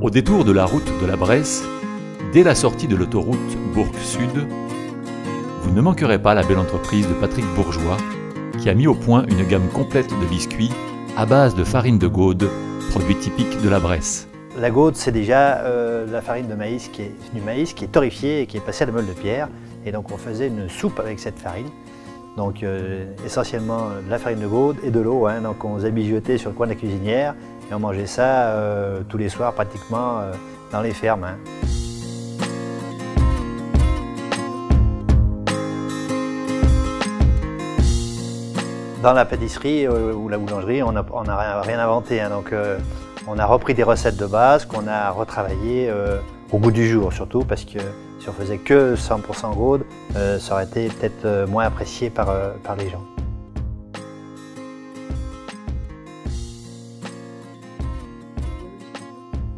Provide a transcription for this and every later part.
Au détour de la route de la Bresse, dès la sortie de l'autoroute Bourg-Sud, vous ne manquerez pas la belle entreprise de Patrick Bourgeois qui a mis au point une gamme complète de biscuits à base de farine de Gaude, produit typique de la Bresse. La Gaude, c'est déjà la farine de maïs du maïs qui est torréfiée et qui est passée à la meule de pierre. Et donc on faisait une soupe avec cette farine. Donc essentiellement de la farine de Gaude et de l'eau. Hein. Donc on faisait mijoter sur le coin de la cuisinière et on mangeait ça tous les soirs pratiquement dans les fermes. Hein. Dans la pâtisserie ou la boulangerie, on n'a rien inventé. Hein. Donc on a repris des recettes de base qu'on a retravaillées au goût du jour, surtout parce que si on faisait que 100% Gaude, ça aurait été peut-être moins apprécié par les gens.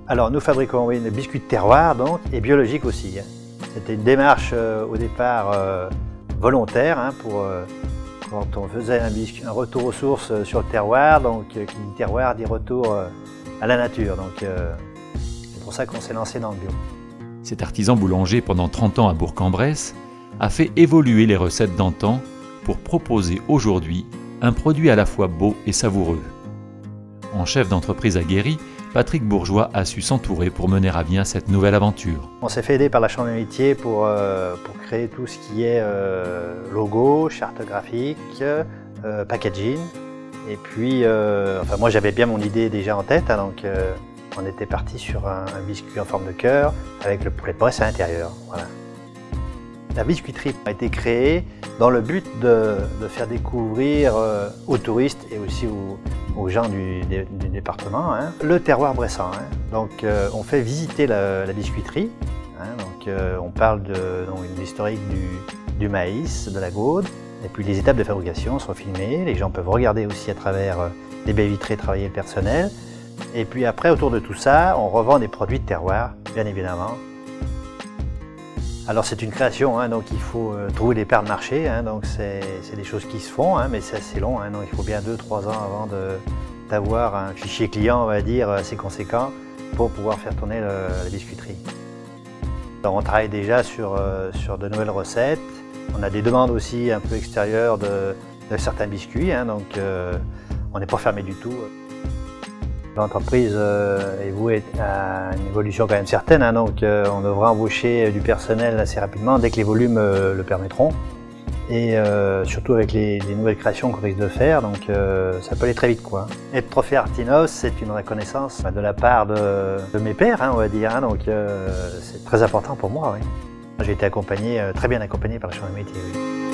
Alors nous fabriquons des biscuits de terroir donc, et biologiques aussi. Hein. C'était une démarche au départ volontaire hein, pour quand on faisait un retour aux sources sur le terroir. Donc qui dit terroir dit retour à la nature. Donc c'est pour ça qu'on s'est lancé dans le bio. Cet artisan boulanger pendant 30 ans à Bourg-en-Bresse a fait évoluer les recettes d'antan pour proposer aujourd'hui un produit à la fois beau et savoureux. En chef d'entreprise aguerri, Patrick Bourgeois a su s'entourer pour mener à bien cette nouvelle aventure. On s'est fait aider par la Chambre des métiers pour créer tout ce qui est logo, charte graphique, packaging. Et puis, enfin, moi j'avais bien mon idée déjà en tête, hein, donc on était parti sur un biscuit en forme de cœur avec le poulet de Bresse à l'intérieur. Voilà. La biscuiterie a été créée dans le but de faire découvrir aux touristes et aussi aux gens du département hein, le terroir bressan. Hein. Donc on fait visiter la biscuiterie. Hein, donc on parle de l'historique du maïs, de la Gaude, et puis les étapes de fabrication sont filmées. Les gens peuvent regarder aussi à travers des baies vitrées travailler le personnel. Et puis après, autour de tout ça, on revend des produits de terroir, bien évidemment. Alors c'est une création, hein, donc il faut trouver les parts de marché, hein, donc c'est des choses qui se font, hein, mais c'est assez long, hein, donc il faut bien 2-3 ans avant d'avoir un fichier client, on va dire, assez conséquent pour pouvoir faire tourner la biscuiterie. Alors on travaille déjà sur de nouvelles recettes, on a des demandes aussi un peu extérieures de certains biscuits, hein, donc on n'est pas fermé du tout. L'entreprise est vouée à une évolution quand même certaine, hein, donc on devra embaucher du personnel assez rapidement dès que les volumes le permettront. Et surtout avec les nouvelles créations qu'on risque de faire, donc ça peut aller très vite, quoi. Être trophée Artinos, c'est une reconnaissance de la part de mes pairs, hein, on va dire, hein, donc c'est très important pour moi. Oui. J'ai été accompagné, très bien accompagné par la Chambre des métiers. Oui.